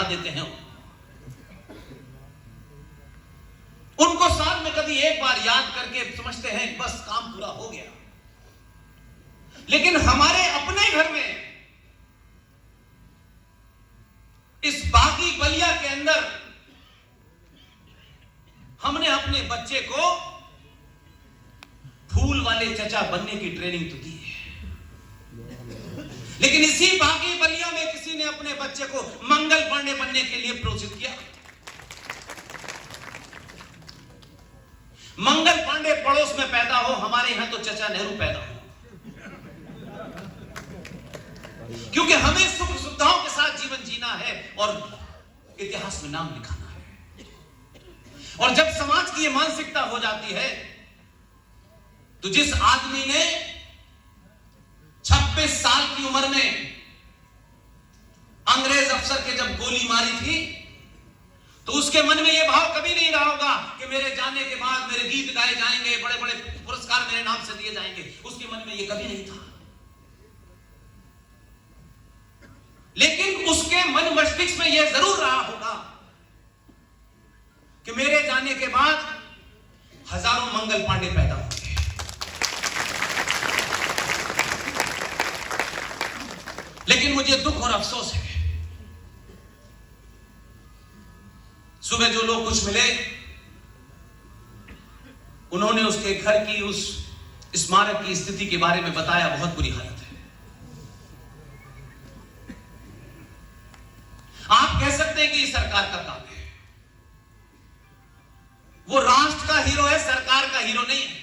देते हैं। उनको साल में कभी एक बार याद करके समझते हैं बस काम पूरा हो गया। लेकिन हमारे अपने घर में इस बागी बलिया के अंदर हमने अपने बच्चे को फूल वाले चचा बनने की ट्रेनिंग तो दी है, लेकिन इसी बागी बलिया में किसी ने अपने बच्चे को मंगल पांडे बनने के लिए प्रोत्साहित किया। मंगल पांडे पड़ोस में पैदा हो, हमारे यहां तो चचा नेहरू पैदा हो, क्योंकि हमें सुख सुविधाओं के साथ जीवन जीना है और इतिहास में नाम लिखाना है। और जब समाज की यह मानसिकता हो जाती है तो जिस आदमी ने 26 साल की उम्र में अंग्रेज अफसर के जब गोली मारी थी तो उसके मन में यह भाव कभी नहीं रहा होगा कि मेरे जाने के बाद मेरे गीत गाए जाएंगे, बड़े बड़े पुरस्कार मेरे नाम से दिए जाएंगे। उसके मन में यह कभी नहीं था। लेकिन उसके मन मस्तिष्क में यह जरूर रहा होगा कि मेरे जाने के बाद हजारों मंगल पांडे पैदा होंगे। लेकिन मुझे दुख और अफसोस है, सुबह जो लोग कुछ मिले उन्होंने उसके घर की उस स्मारक की स्थिति के बारे में बताया। बहुत बुरी हालत है। आप कह सकते हैं कि ये सरकार का काम है, वो राष्ट्र का हीरो है, सरकार का हीरो नहीं है।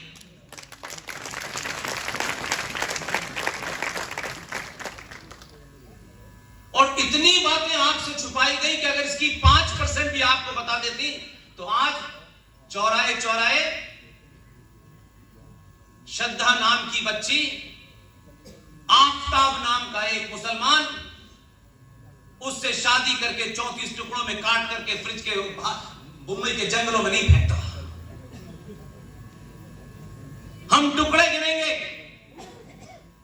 और इतनी बातें आपसे छुपाई गई कि अगर इसकी 5% भी आपको बता देती तो आज चौराहे चौराहे श्रद्धा नाम की बच्ची, आफताब नाम का एक मुसलमान, उससे शादी करके 34 टुकड़ों में काट करके फ्रिज के मुंबई के जंगलों में नहीं फेंकता। हम टुकड़े गिनेंगे,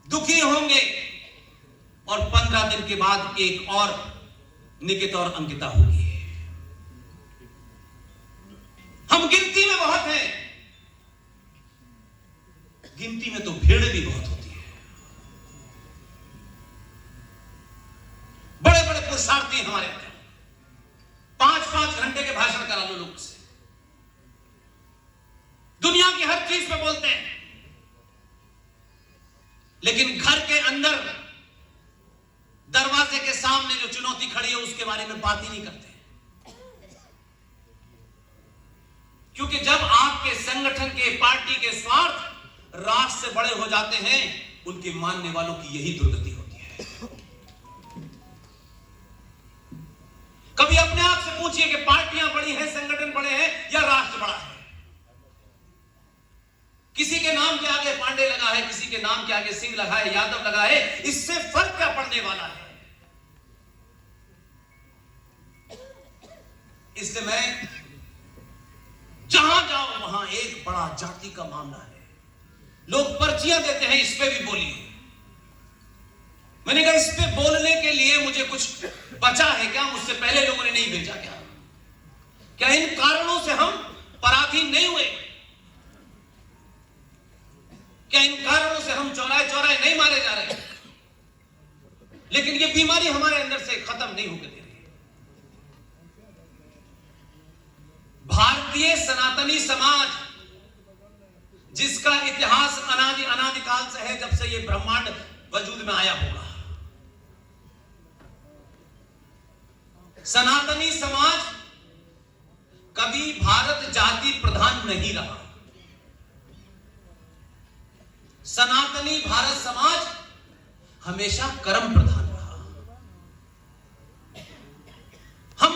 दुखी होंगे और 15 दिन के बाद एक और निकिता और अंकिता होगी। हम गिनती में बहुत हैं, गिनती में तो भीड़ भी बहुत होती है। बड़े बड़े पुरुषार्थी हमारे अंदर 5-5 घंटे के भाषण करा लो लोगों से, दुनिया की हर चीज पे बोलते हैं, लेकिन घर के अंदर दरवाजे के सामने जो चुनौती खड़ी है उसके बारे में बात ही नहीं करते। क्योंकि जब आपके संगठन के, पार्टी के स्वार्थ राष्ट्र से बड़े हो जाते हैं, उनके मानने वालों की यही दुर्गति होती है। कभी अपने आप से पूछिए कि पार्टियां बड़ी हैं, संगठन बड़े हैं या राष्ट्र बड़ा है? किसी के नाम के आगे पांडे लगा है, किसी के नाम के आगे सिंह लगा है, यादव लगा है, इससे फर्क क्या पड़ने वाला है? इसलिए मैं जहां जाऊं वहां एक बड़ा जाति का मामला है। लोग पर्चियां देते हैं, इस पे भी बोलिए। मैंने कहा इस पे बोलने के लिए मुझे कुछ बचा है क्या? मुझसे पहले लोगों ने नहीं भेजा क्या? क्या इन कारणों से हम पराधीन नहीं हुए? क्या इन कारणों से हम चौराहे चौराहे नहीं मारे जा रहे? लेकिन ये बीमारी हमारे अंदर से खत्म नहीं होकर दे रही। भारतीय सनातनी समाज, जिसका इतिहास अनादिकाल से है, जब से ये ब्रह्मांड वजूद में आया होगा, सनातनी समाज कभी भारत जाति प्रधान नहीं रहा। सनातनी भारत समाज हमेशा कर्म प्रधान रहा। हम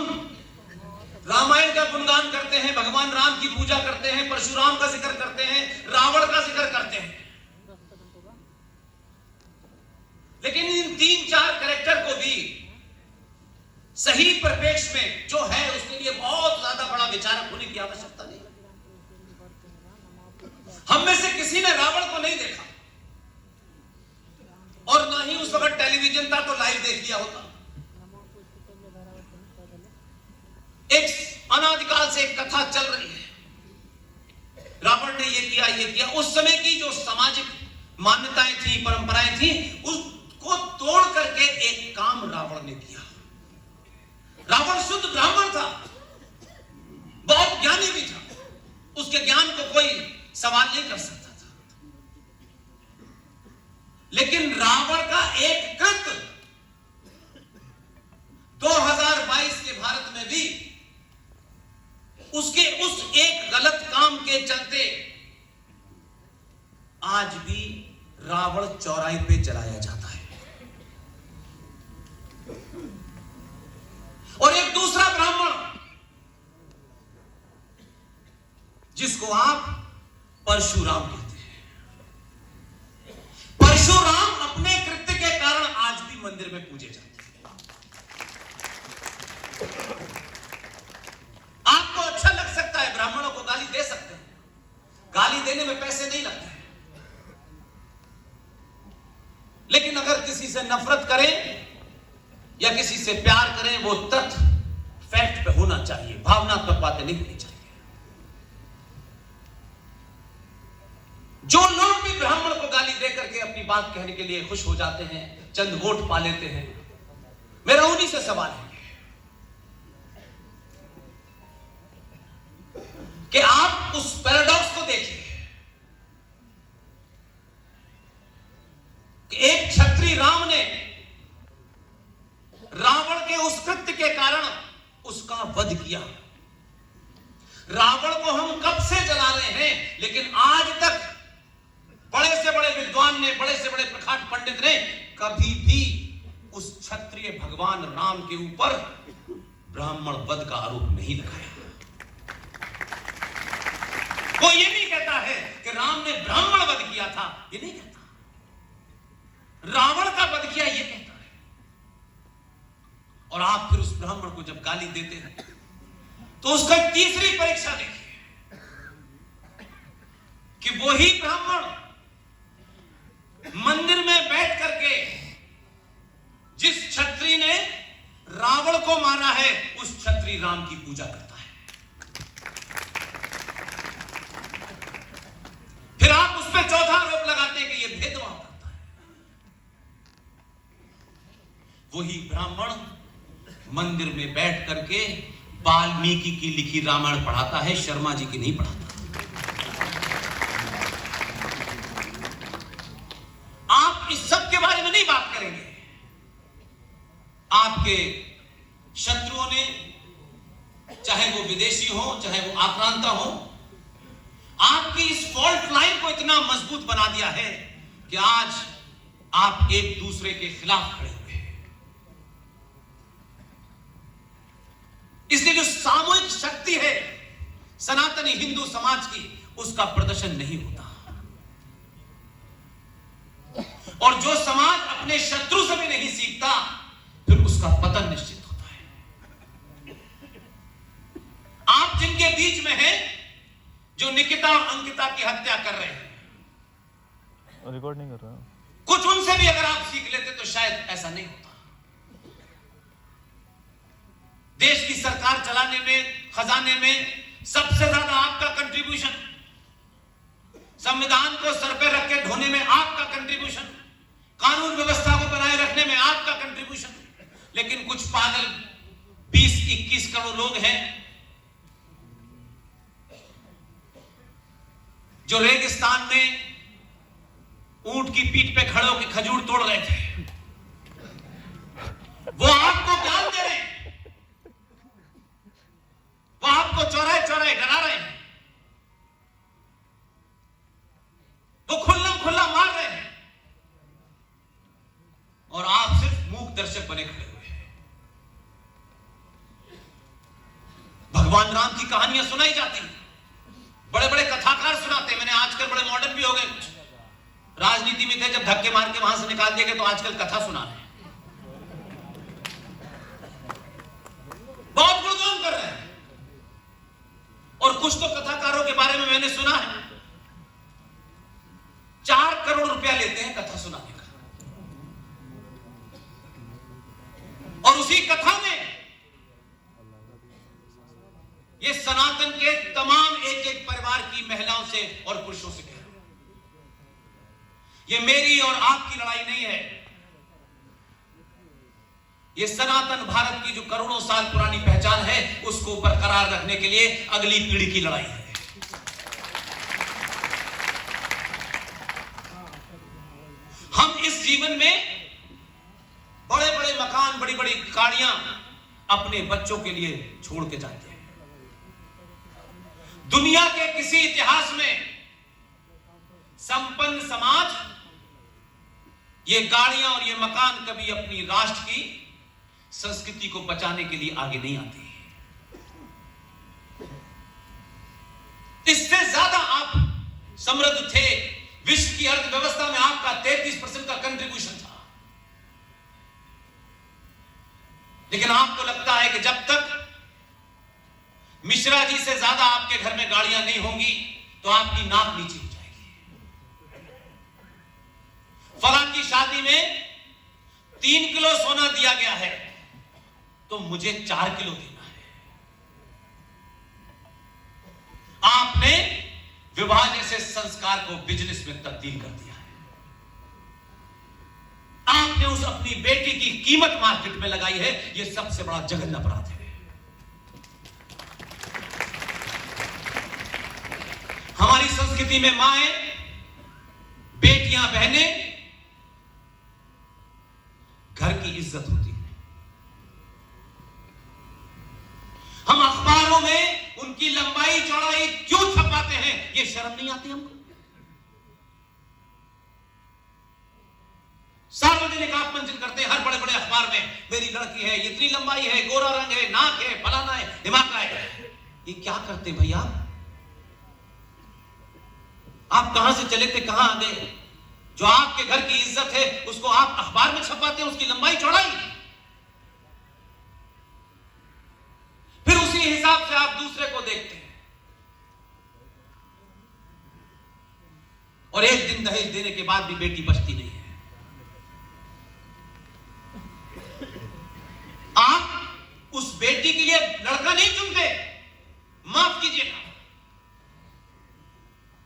रामायण का गुणगान करते हैं, भगवान राम की पूजा करते हैं, परशुराम का जिक्र करते हैं, रावण का जिक्र करते हैं, लेकिन इन 3-4 कैरेक्टर को भी सही परिप्रेक्ष्य में जो है उसके लिए बहुत ज्यादा बड़ा विचारक होने की आवश्यकता नहीं। हम में से किसी ने रावण को नहीं देखा और ना ही उस वक्त टेलीविजन था तो लाइव देख लिया होता। ये किया। उस समय की जो सामाजिक मान्यताएं थी, परंपराएं थी, उसको तोड़ करके एक काम रावण ने किया। रावण शुद्ध ब्राह्मण था, बहुत ज्ञानी भी था, उसके ज्ञान को कोई सवाल नहीं कर सकता था, लेकिन रावण का एक कृत्य 2022 के भारत में भी उसके उस एक गलत काम के चलते आज भी रावण चौराहे पे जलाया जाता है। और एक दूसरा ब्राह्मण जिसको आप परशुराम कहते हैं, परशुराम अपने कृत्य के कारण आज भी मंदिर में पूजे जाते हैं। आपको अच्छा लग सकता है, ब्राह्मणों को गाली दे सकते हैं, गाली देने में पैसे नहीं लगते हैं, लेकिन अगर किसी से नफरत करें या किसी से प्यार करें, वो तथ्य फैक्ट पे होना चाहिए, भावनात्मक बातें नहीं होनी चाहिए। जो लोग भी ब्राह्मण को गाली देकर के अपनी बात कहने के लिए खुश हो जाते हैं, चंद वोट पा लेते हैं, मेरा उन्हीं से सवाल है कि आप उस पैराडॉक्स को देखिए कि एक क्षत्रिय राम ने रावण के उस कृत्य के कारण उसका वध किया। रावण को हम कब से जला रहे हैं, लेकिन आज तक बड़े से बड़े विद्वान ने, बड़े से बड़े प्रखाट पंडित ने कभी भी उस क्षत्रिय भगवान राम के ऊपर ब्राह्मण वध का आरोप नहीं लगाया। कोई ये नहीं कहता है कि राम ने ब्राह्मण वध किया था, ये नहीं कहता, रावण का वध किया ये कहता है। और आप फिर उस ब्राह्मण को जब गाली देते हैं तो उसका तीसरी परीक्षा देखिए कि वही ब्राह्मण मंदिर में बैठ करके जिस क्षत्रिय ने रावण को मारा है, उस क्षत्रिय राम की पूजा करता है। फिर आप उस पर चौथा आरोप लगाते हैं कि यह भेदभाव करता है। वही ब्राह्मण मंदिर में बैठ करके वाल्मीकि की लिखी रामायण पढ़ाता है, शर्मा जी की नहीं पढ़ाता। आप इस सब के बारे में नहीं बात करेंगे। आपके शत्रुओं ने, चाहे वो विदेशी हो, चाहे वो आक्रांता हो, आपकी इस फॉल्ट लाइन को इतना मजबूत बना दिया है कि आज आप एक दूसरे के खिलाफ खड़े हुए हैं। इसलिए जो सामूहिक शक्ति है सनातनी हिंदू समाज की, उसका प्रदर्शन नहीं होता। और जो समाज अपने शत्रु से भी नहीं सीखता, फिर उसका पतन निश्चित होता है। आप जिनके बीच में हैं, जो निकिता और अंकिता की हत्या कर रहे हैं, रिकॉर्ड नहीं कर रहा, कुछ उनसे भी अगर आप सीख लेते तो शायद ऐसा नहीं होता। देश की सरकार चलाने में, खजाने में सबसे ज्यादा आपका कंट्रीब्यूशन, संविधान को सर पे रख के ढोने में आपका कंट्रीब्यूशन, कानून व्यवस्था को बनाए रखने में आपका कंट्रीब्यूशन। लेकिन कुछ पागल 20-21 करोड़ लोग हैं जो रेगिस्तान में ऊंट की पीठ पे खड़े होकर खजूर तोड़ रहे थे, वो आपको ज्ञान दे रहे हैं, वो आपको चौराहे चौराहे डरा रहे हैं, वो खुल्लम खुल्ला मार रहे हैं, और आप सिर्फ मूक दर्शक बने खड़े हुए हैं। भगवान राम की कहानियां सुनाई जाती हैं, बड़े बड़े कथाकार सुनाते हैं। मैंने आजकल बड़े मॉडर्न भी हो गए, कुछ राजनीति में थे, जब धक्के मार के वहां से निकाल दिए गए तो आजकल कथा सुना रहे हैं, बहुत गुणगान कर रहे हैं। और कुछ तो कथाकारों के बारे में मैंने सुना है 4 करोड़ रुपया लेते हैं कथा सुनाने का, और उसी कथा में ये सनातन के तमाम एक एक परिवार की महिलाओं से और पुरुषों से ये मेरी और आपकी लड़ाई नहीं है, ये सनातन भारत की जो करोड़ों साल पुरानी पहचान है उसको बरकरार रखने के लिए अगली पीढ़ी की लड़ाई है। हम इस जीवन में बड़े बड़े मकान, बड़ी बड़ी गाड़ियां अपने बच्चों के लिए छोड़ के जाते हैं। दुनिया के किसी इतिहास में संपन्न समाज ये गाड़ियां और ये मकान कभी अपनी राष्ट्र की संस्कृति को बचाने के लिए आगे नहीं आते। इससे ज्यादा आप समृद्ध थे, विश्व की अर्थव्यवस्था में आपका 33% का कंट्रीब्यूशन था। लेकिन आपको लगता है कि जब तक मिश्रा जी से ज्यादा आपके घर में गाड़ियां नहीं होंगी तो आपकी नाक नीचे हो जाएगी। फला की शादी में 3 किलो सोना दिया गया है तो मुझे 4 किलो देना है। आपने विवाह जैसे संस्कार को बिजनेस में तब्दील कर दिया है। आपने उस अपनी बेटी की कीमत मार्केट में लगाई है। यह सबसे बड़ा जघन्य अपराध है। हमारी संस्कृति में माएं, बेटियां, बहनें घर की इज्जत होती है। हम अखबारों में उनकी लंबाई चौड़ाई क्यों छपाते हैं, ये शर्म नहीं आती हमको? सार्वजनिक आप मंचन करते हैं हर बड़े बड़े अखबार में, मेरी लड़की है, इतनी लंबाई है, गोरा रंग है, नाक है, फलाना है, दिमाग है। ये क्या करते भैया? आप कहां से चले थे, कहां आ गए? जो आपके घर की इज्जत है उसको आप अखबार में छपाते हैं, उसकी लंबाई चौड़ाई। फिर उसी हिसाब से आप दूसरे को देखते हैं। और एक दिन दहेज देने के बाद भी बेटी बचती नहीं है। आप उस बेटी के लिए लड़का नहीं चुनते। माफ कीजिएगा,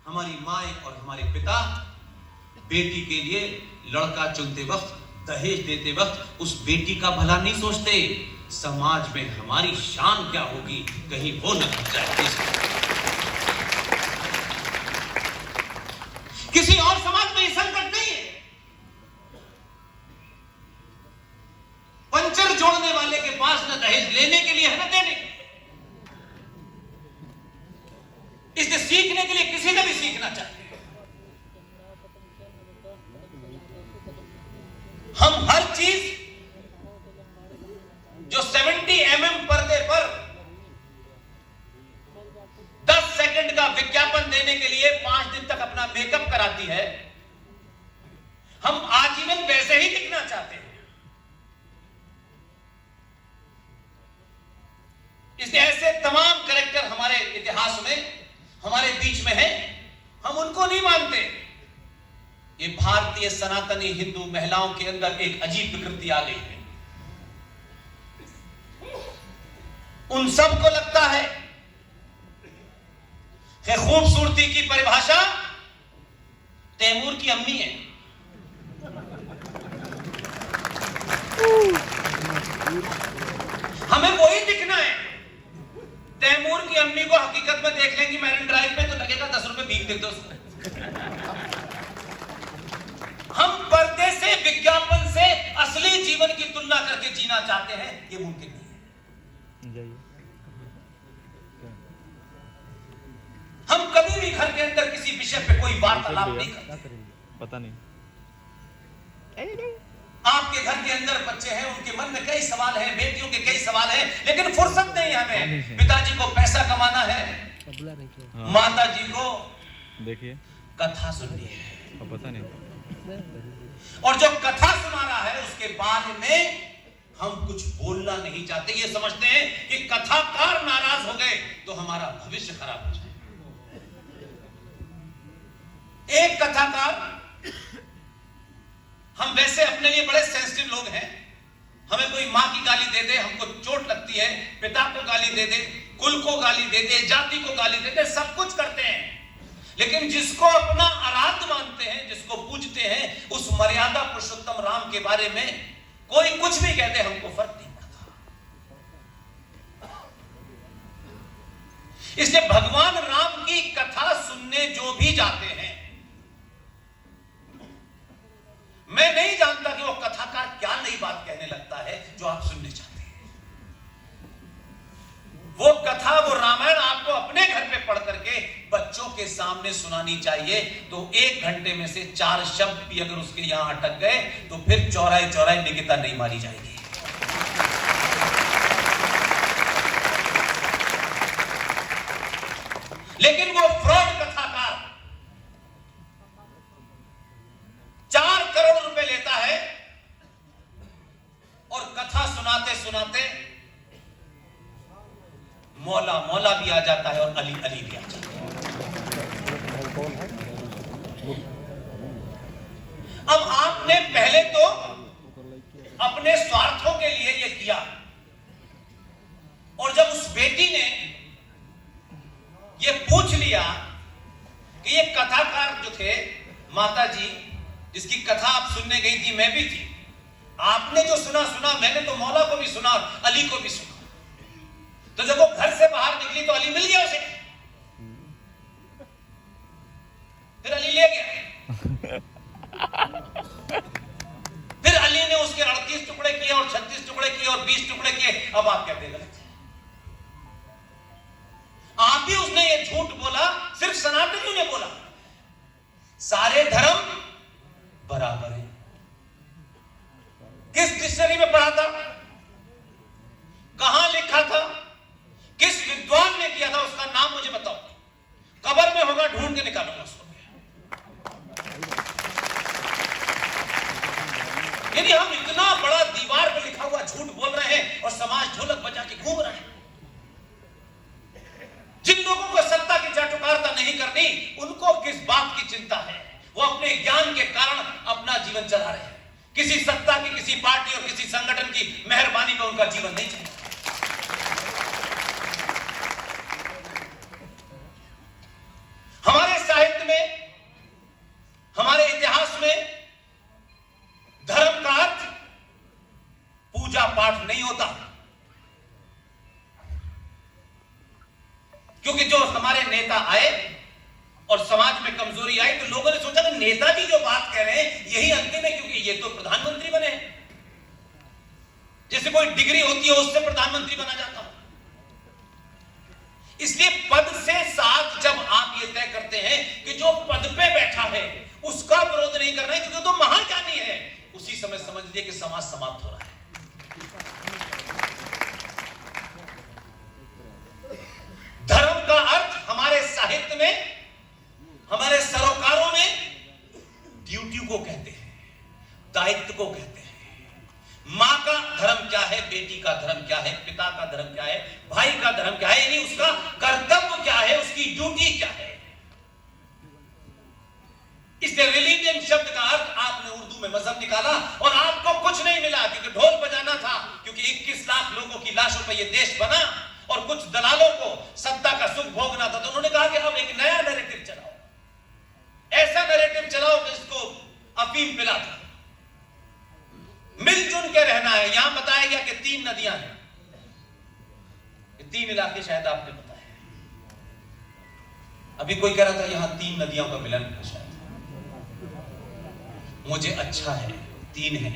हमारी माएं और हमारे पिता बेटी के लिए लड़का चुनते वक्त, दहेज देते वक्त उस बेटी का भला नहीं सोचते। समाज में हमारी शान क्या होगी, कहीं वो न घट जाए। किसी और समाज में ये संकट नहीं है। पंचर जोड़ने वाले के पास न दहेज लेने के लिए है न देने के लिए। इससे सीखने के लिए किसी ने भी सीखना चाहिए। हम हर चीज जो 70 mm पर्दे पर 10 सेकंड का विज्ञापन देने के लिए 5 दिन तक अपना मेकअप कराती है, हम आजीवन वैसे ही दिखना चाहते हैं। इसलिए ऐसे तमाम कैरेक्टर हमारे इतिहास में, हमारे बीच में है, हम उनको नहीं मानते। ये भारतीय सनातनी हिंदू महिलाओं के अंदर एक अजीब विकृति आ गई है। उन सबको लगता है कि खूबसूरती की परिभाषा तैमूर की अम्मी है। हमें वही दिखना है। तैमूर की अम्मी को हकीकत में देख लेंगी मैरिन ड्राइव में तो लगेगा 10 रुपए भीख दे दो उसको। हम पर्दे से, विज्ञापन से असली जीवन की तुलना करके जीना चाहते हैं, ये मुमकिन नहीं है। हम कभी भी घर के अंदर किसी विषय पे कोई वार्तालाप नहीं करते। पता नहीं। आपके घर के अंदर बच्चे हैं, उनके मन में कई सवाल हैं, बेटियों के कई सवाल हैं, लेकिन फुर्सत नहीं है हमें। पिताजी को पैसा कमाना है, माता जी को देखिए कथा सुननी है। पता नहीं। और जो कथा सुना रहा है उसके बारे में हम कुछ बोलना नहीं चाहते। ये समझते हैं कि कथाकार नाराज हो गए तो हमारा भविष्य खराब हो जाए। एक कथाकार, हम वैसे अपने लिए बड़े सेंसिटिव लोग हैं। हमें कोई मां की गाली दे दे, हमको चोट लगती है, पिता को गाली दे दे, कुल को गाली दे दे, जाति को गाली दे दे, सब कुछ करते हैं। लेकिन जिसको अपना आराध्य मानते हैं, जिसको पूजते हैं, उस मर्यादा पुरुषोत्तम राम के बारे में कोई कुछ भी कहते, हमको फर्क नहीं पड़ता। इसलिए भगवान राम की कथा सुनने जो भी जाते हैं, मैं नहीं जानता कि वो कथाकार क्या नई बात कहने लगता है जो आप सुनने चाहते हैं। वो कथा, वो रामायण आपको अपने घर पे पढ़ करके बच्चों के सामने सुनानी चाहिए। तो 1 घंटे में से 4 शब्द भी अगर उसके यहां अटक गए तो फिर चौराहे चौराहे निकिता नहीं मारी जाएगी। लेकिन वो फ्रॉड कथाकार 4 करोड़ रुपए लेता है और कथा सुनाते सुनाते मौला मौला भी आ जाता है और अली अली भी आ जाता है। अब आपने पहले तो अपने स्वार्थों के लिए यह किया, और जब उस बेटी ने यह पूछ लिया कि ये कथाकार जो थे, माता जी जिसकी कथा आप सुनने गई थी, मैं भी थी, आपने जो सुना, मैंने तो मौला को भी सुना, अली को भी सुना। तो जब वो घर से बाहर निकली तो अली मिल गया उसे, फिर अली ले गया। फिर अली ने उसके 38 टुकड़े किए और 36 टुकड़े किए और 20 टुकड़े किए। अब आप कहते गलत है। आप ही उसने ये झूठ बोला, सिर्फ सनातनियों ने बोला। सारे धर्म बराबर है। किस डिक्शनरी में पढ़ा था? कहां लिखा था? किस विद्वान ने किया था? उसका नाम मुझे बताओ। कब्र में होगा, ढूंढ के निकालूंगा उसको। यानी हम इतना बड़ा दीवार पर लिखा हुआ झूठ बोल रहे हैं और समाज ढोलक बजा के घूम रहा है। जिन लोगों को सत्ता की चाटुकारिता नहीं करनी, उनको किस बात की चिंता है? वो अपने ज्ञान के कारण अपना जीवन चला रहे हैं। किसी सत्ता की, किसी पार्टी और किसी संगठन की मेहरबानी में उनका जीवन नहीं चलता। हमारे साहित्य में, हमारे इतिहास में धर्म का अर्थ पूजा पाठ नहीं होता, क्योंकि जो हमारे नेता आए और समाज में कमजोरी आई तो लोगों ने सोचा कि नेताजी जो बात कह रहे हैं यही अंतिम है, क्योंकि ये तो प्रधानमंत्री बने हैं। जैसे कोई डिग्री होती है उससे प्रधानमंत्री बना जाता है। इसलिए पद से साथ जब आप ये तय करते हैं कि जो पद पे बैठा है उसका विरोध नहीं करना है क्योंकि तो महाज्ञानी है, उसी समय समझ लीजिए कि समाज समाप्त हो रहा है। धर्म का अर्थ हमारे साहित्य में, हमारे सरोकारों में ड्यूटी को कहते हैं, दायित्व को कहते हैं। मां का धर्म क्या है, बेटी का धर्म क्या है, पिता का धर्म क्या है, भाई का धर्म क्या है, यानी उसका कर्तव्य क्या है, उसकी ड्यूटी क्या है। इसलिए रिलीजियन शब्द का अर्थ आपने उर्दू में मजहब निकाला और आपको कुछ नहीं मिला, क्योंकि ढोल बजाना था, क्योंकि 21 लाख लोगों की लाशों पर यह देश बना और कुछ दलालों को सत्ता का सुख भोगना था। तो उन्होंने कहा कि अब एक नया नैरेटिव चलाओ, ऐसा नैरेटिव चलाओ कि इसको अफीम पिला था, मिलजुल के रहना है। यहां बताया गया कि 3 नदियां हैं, 3 इलाके शायद आपने बताया। अभी कोई कह रहा था यहां 3 नदियों का मिलन है शायद। मुझे अच्छा है 3 है,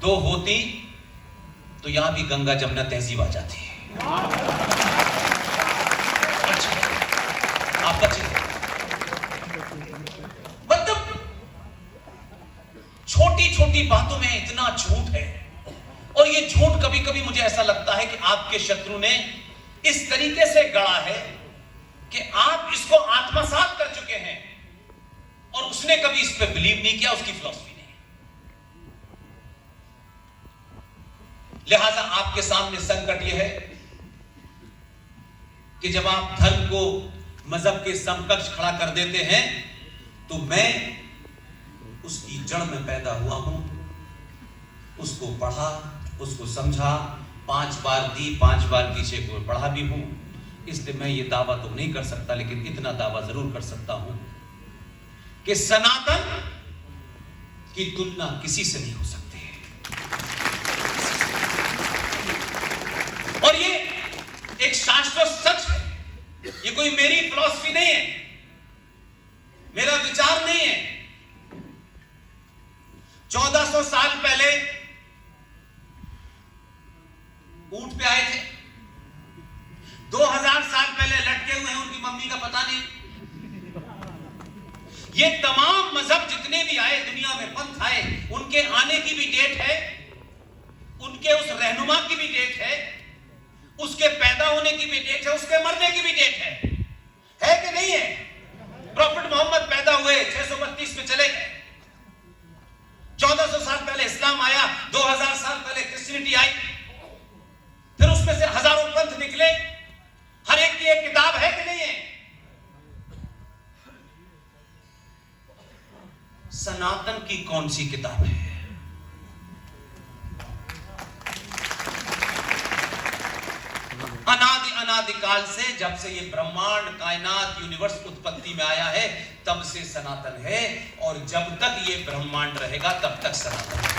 2 होती तो यहां भी गंगा जमुना तहजीब आ जाती है। अच्छा, आप बचे। मतलब छोटी छोटी बातों में इतना झूठ है, और ये झूठ कभी कभी मुझे ऐसा लगता है कि आपके शत्रु ने इस तरीके से गढ़ा है कि आप इसको आत्मसात कर चुके हैं और उसने कभी इस पर बिलीव नहीं किया, उसकी फिलॉसफी नहीं। लिहाजा आपके सामने संकट यह है कि जब आप धर्म को मजहब के समकक्ष खड़ा कर देते हैं तो मैं उसकी जड़ में पैदा हुआ हूं, उसको पढ़ा, उसको समझा, 5 बार दी, 5 बार पीछे को पढ़ा भी हूं, इसलिए मैं ये दावा तो नहीं कर सकता, लेकिन इतना दावा जरूर कर सकता हूं कि सनातन की तुलना किसी से नहीं हो सकती है। और ये एक शाश्वत सच है, ये कोई मेरी फिलॉसफी नहीं है, मेरा विचार नहीं है। 1400 साल पहले ऊंट पे आए थे, 2000 साल पहले लटके हुए हैं, उनकी मम्मी का पता नहीं। ये तमाम मजहब जितने भी आए दुनिया में, पंथ आए, उनके आने की भी डेट है, उनके उस रहनुमा की भी डेट है, उसके पैदा होने की भी डेट है, उसके मरने की भी डेट है कि नहीं है? प्रॉफिट मोहम्मद पैदा हुए 632 में चले गए, 1400 साल पहले इस्लाम आया, 2000 साल पहले क्रिश्चियनिटी आई, फिर उसमें से हजारों पंथ निकले, हर एक की एक किताब है कि नहीं है? सनातन की कौन सी किताब है? अनादिकाल से, जब से ये ब्रह्मांड, कायनात, यूनिवर्स उत्पत्ति में आया है, तब से सनातन है, और जब तक ये ब्रह्मांड रहेगा तब तक सनातन है।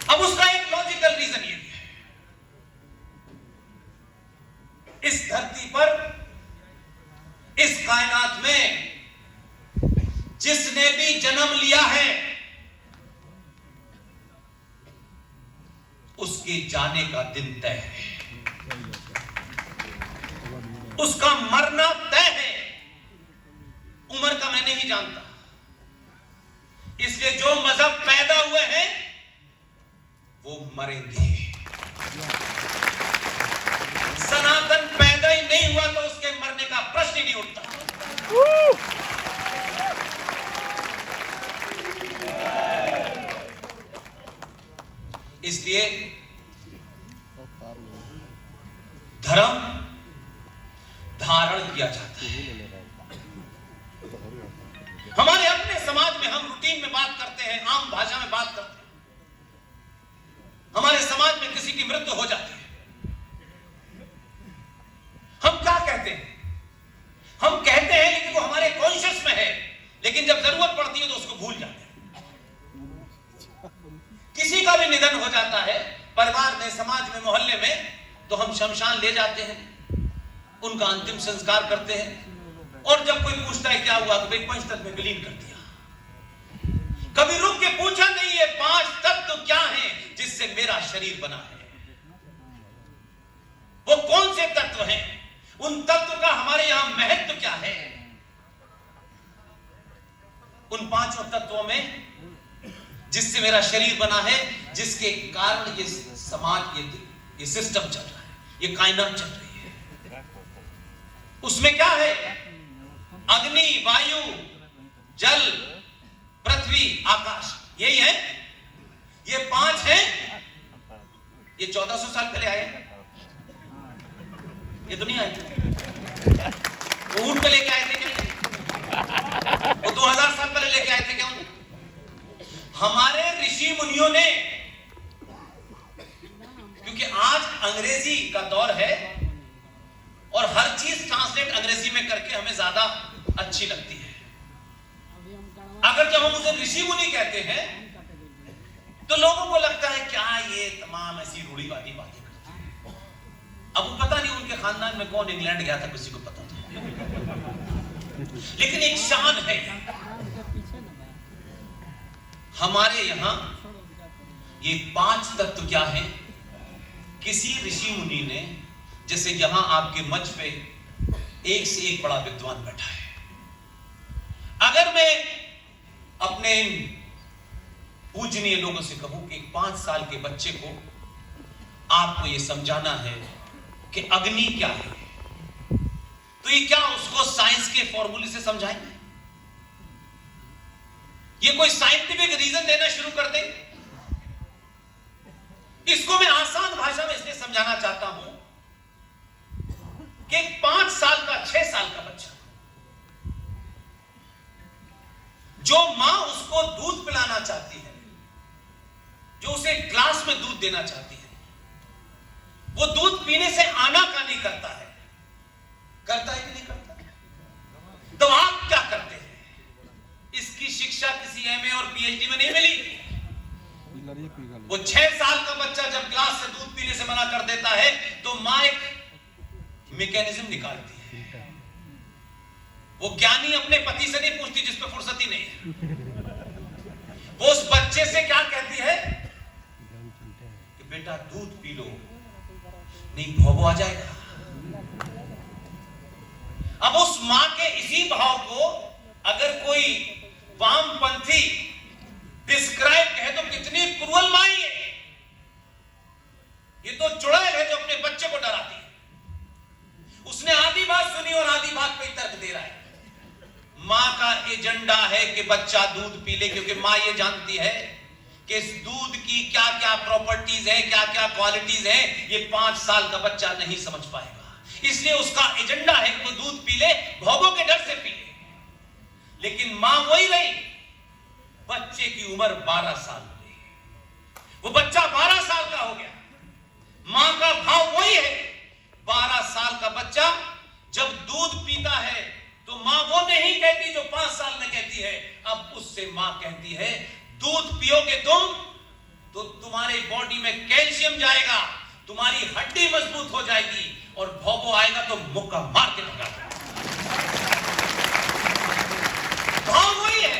अब उसका एक लॉजिकल रीजन ये भी है, इस धरती पर, इस कायनात में जिसने भी जन्म लिया है उसके जाने का दिन तय है, उसका मरना तय है। उम्र का मैं नहीं जानता, इसलिए जो मजहब पैदा हुए हैं वो मरेंगे। सनातन पैदा ही नहीं हुआ तो उसके मरने का प्रश्न ही नहीं उठता। इसलिए धर्म धारण किया जाता है। हमारे अपने समाज में हम रूटीन में बात करते हैं, आम भाषा में बात करते हैं। हमारे समाज में किसी की मृत्यु हो जाती है, हम क्या कहते हैं? हम कहते हैं लेकिन वो हमारे कॉन्शियस में है, लेकिन जब जरूरत पड़ती है तो उसको भूल जाते हैं। किसी का भी निधन हो जाता है परिवार में, समाज में, मोहल्ले में, तो हम शमशान ले जाते हैं, उनका अंतिम संस्कार करते हैं, और जब कोई पूछता है क्या हुआ तो भाई पंचतत्व में विलीन कर दिया। कभी रुक के पूछा नहीं है 5 तत्व क्या हैं जिससे मेरा शरीर बना है, वो कौन से तत्व हैं, उन तत्व का हमारे यहां महत्व क्या है। उन 5 तत्वों में जिससे मेरा शरीर बना है, जिसके कारण ये समाज, ये सिस्टम चल रहा है, ये कायनात चल रही है, उसमें क्या है? अग्नि, वायु, जल, पृथ्वी, आकाश, यही है। ये 5 हैं। ये 1400 साल पहले आए, ये दुनिया आई थी। वो ऊंट को लेके आए थे क्या? वो 2000 साल पहले लेके आए थे क्या? हमारे ऋषि मुनियों ने, क्योंकि आज अंग्रेजी का दौर है और हर चीज ट्रांसलेट अंग्रेजी में करके हमें ज्यादा अच्छी लगती है। अगर जब हम उसे ऋषि मुनि कहते हैं तो लोगों को लगता है क्या ये तमाम ऐसी रूढ़िवादी बातें करते हैं। अब वो पता नहीं उनके खानदान में कौन इंग्लैंड गया था, किसी को पता था, लेकिन एक शान है हमारे यहां। ये 5 तत्व क्या हैं? किसी ऋषि मुनि ने, जैसे यहां आपके मंच पे एक से एक बड़ा विद्वान बैठा है, अगर मैं अपने पूजनीय लोगों से कहूं कि 5 साल के बच्चे को आपको यह समझाना है कि अग्नि क्या है, तो ये क्या उसको साइंस के फॉर्मूले से समझाएंगे? ये कोई साइंटिफिक रीजन देना शुरू कर दे? इसको मैं आसान भाषा में इसलिए समझाना चाहता हूं कि 5 साल का, 6 साल का बच्चा, जो मां उसको दूध पिलाना चाहती है, जो उसे ग्लास में दूध देना चाहती है, वो दूध पीने से आनाकानी करता है कि नहीं करता? तो आप क्या करते हैं? इसकी शिक्षा किसी एमए और पीएचडी में नहीं मिली। वो 6 साल का बच्चा जब ग्लास से दूध पीने से मना कर देता है तो मां एक मैकेनिज्म निकालती है। वो ज्ञानी अपने पति से नहीं पूछती जिस पे फुर्सत ही नहीं है। वो उस बच्चे से क्या कहती है कि बेटा दूध पी लो, नहीं भौबो आ जाएगा। अब उस मां के इसी भाव को अगर कोई वामपंथी डिस्क्राइब कहे तो कितनी क्रूअल मां है। ये तो चुड़ैल है जो अपने बच्चे को डराती है। उसने आधी बात सुनी और आधी बात पे तर्क दे रहा है। मां का एजेंडा है कि बच्चा दूध पी ले, क्योंकि मां ये जानती है कि इस दूध की क्या क्या प्रॉपर्टीज है, क्या क्या क्वालिटीज है, ये 5 साल का बच्चा नहीं समझ पाएगा। इसलिए उसका एजेंडा है कि वो दूध पी ले, भौगों के डर से पी ले। लेकिन मां वही रही। बच्चे की उम्र 12 साल हो गई, वो बच्चा 12 साल का हो गया। मां का भाव वही है। 12 साल का बच्चा जब दूध पीता है तो मां वो नहीं कहती जो 5 साल में कहती है। अब उससे मां कहती है दूध पियोगे तुम तो तुम्हारे बॉडी में कैल्शियम जाएगा, तुम्हारी हड्डी मजबूत हो जाएगी, और भौबो आएगा तो मुक्का मार के भगा देगा। भाव वही है।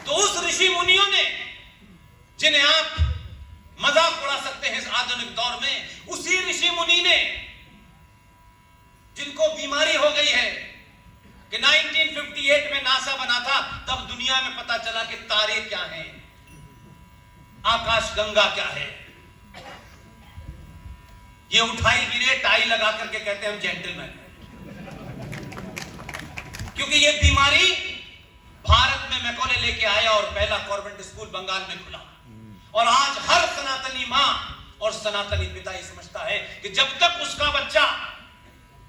तो उस ऋषि मुनियों ने, जिन्हें आप मजाक उड़ा सकते हैं इस आधुनिक दौर में, उसी ऋषि मुनि ने जिनको बीमारी हो गई है कि 1958 में नासा बना था, तब दुनिया में पता चला कि तारे क्या हैं, आकाशगंगा क्या है। ये उठाई गिरे टाई लगा करके कहते हैं हम जेंटलमैन, क्योंकि ये बीमारी भारत में मैकॉले लेके आया और पहला कॉन्वेंट स्कूल बंगाल में खुला। और आज हर सनातनी मां और सनातनी पिता ये समझता है कि जब तक उसका बच्चा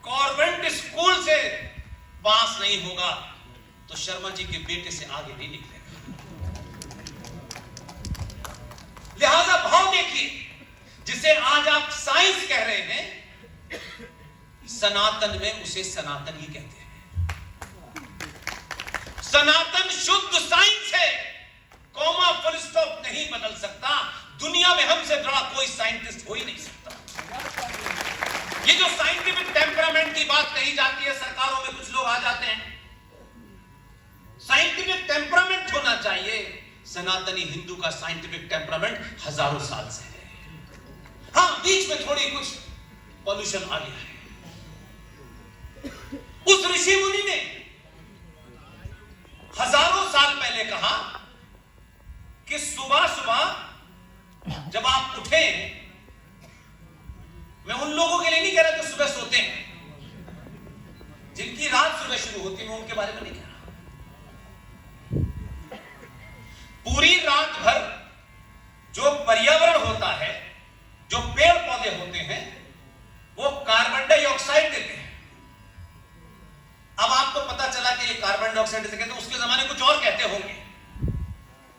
कॉन्वेंट स्कूल से पास नहीं होगा तो शर्मा जी के बेटे से आगे नहीं निकलेगा। लिहाजा भाव देखिए, जिसे आज आप साइंस कह रहे हैं, सनातन में उसे सनातन ही कहते हैं। सनातन शुद्ध साइंस है, कॉमा फुल स्टॉप नहीं बदल सकता। दुनिया में हमसे बड़ा कोई साइंटिस्ट हो ही नहीं सकता। ये जो साइंटिफिक टेम्परामेंट की बात कही जाती है, सरकारों में कुछ लोग आ जाते हैं, साइंटिफिक टेम्परामेंट होना चाहिए। सनातनी हिंदू का साइंटिफिक टेम्परामेंट हजारों साल से है। हाँ, बीच में थोड़ी कुछ पॉल्यूशन आ गया है। उस ऋषि मुनि ने हजारों साल पहले कहा कि सुबह सुबह जब आप उठे, मैं उन लोगों के लिए नहीं कह रहा जो सुबह सोते हैं, जिनकी रात सुबह शुरू होती है, मैं उनके बारे में नहीं कह रहा। पूरी रात भर जो पर्यावरण होता है, जो पेड़ पौधे होते हैं, वो कार्बन डाइऑक्साइड देते हैं। अब आपको पता चला कि ये कार्बन डाइऑक्साइड से कहते हैं, उसके जमाने कुछ और कहते होंगे,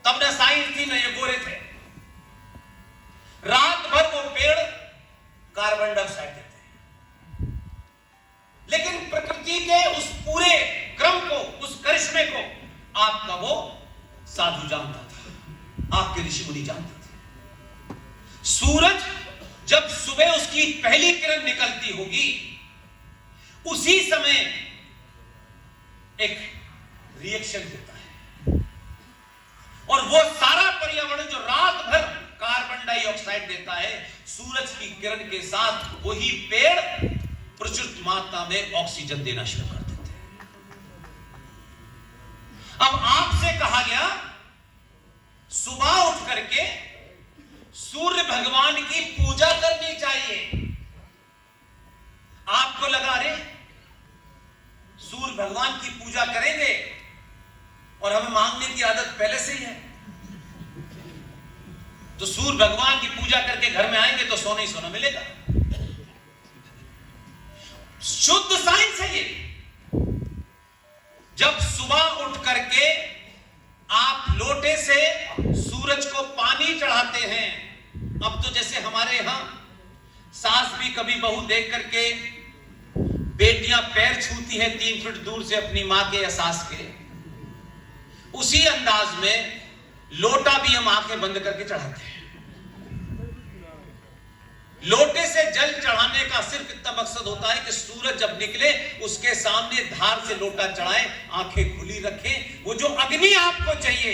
तब न साइंस थी न ये गोरे थे। रात भर वो पेड़ कार्बन डाइऑक्साइड देते हैं, लेकिन प्रकृति के उस पूरे क्रम को, उस करिश्मे को आपका वो साधु जानता था, आपके ऋषि मुनि जानते थे। सूरज जब सुबह उसकी पहली किरण निकलती होगी, उसी समय एक रिएक्शन होता है, और वो सारा पर्यावरण जो रात भर कार्बन डाइऑक्साइड देता है, सूरज की किरण के साथ वही पेड़ प्रचुर मात्रा में ऑक्सीजन देना शुरू कर देते हैं। अब आपसे कहा गया सुबह उठ करके सूर्य भगवान की पूजा करनी चाहिए। आपको लगा रे सूर्य भगवान की पूजा करेंगे और हमें मांगने की आदत पहले से ही है, तो सूर्य भगवान की पूजा करके घर में आएंगे तो सोना ही सोना मिलेगा। शुद्ध साइंस है ये। जब सुबह उठ करके आप लोटे से सूरज को पानी चढ़ाते हैं, अब तो जैसे हमारे यहां सास भी कभी बहू देख करके, बेटियां पैर छूती हैं 3 फीट दूर से अपनी मां के या सास के, उसी अंदाज में लोटा भी हम आंखें बंद करके चढ़ाते हैं। लोटे से जल चढ़ाने का सिर्फ इतना मकसद होता है कि सूरज जब निकले उसके सामने धार से लोटा चढ़ाएं, आंखें खुली रखें। वो जो अग्नि आपको चाहिए